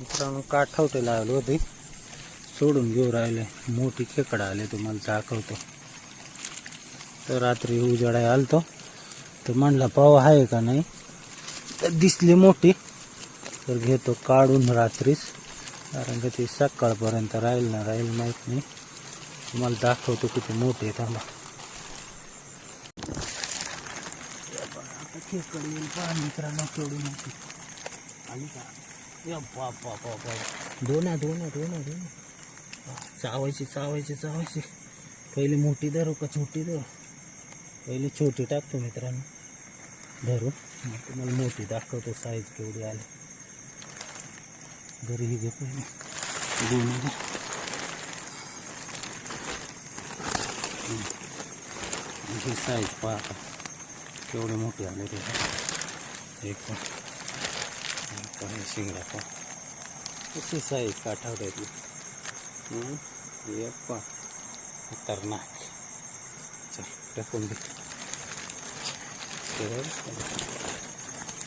मित्रांनो काठवटे लावले होते, सोडून घेऊ राहिले. मोठी खेकडा आले, तुम्हाला दाखवतो. तर रात्री उजेडा आलतो, तर म्हणला पाव आहे का नाही, तर दिसली मोठी, तर घेतो काढून रात्रीच, कारण का ती सकाळपर्यंत राहील ना राहील माहीत नाही. तुम्हाला दाखवतो किती मोठी आहे. थांबा, खेकड येईल पहा मित्रांनो, केवढी मोठी आली का. दोन चावायची. पहिली मोठी धरू का छोटी धरू? पहिली छोटी टाकतो मित्रांनो, धरू. मग तुम्हाला मोठी दाखवतो साईज केवढी आली. घरी ही घे पहिली, दोन ही साईज पहा केवढी मोठी आली ते. एक शिंगडा पहा कशी साईज काठावड्यातली. एक पहा खतरनाक. चल टाकून दे.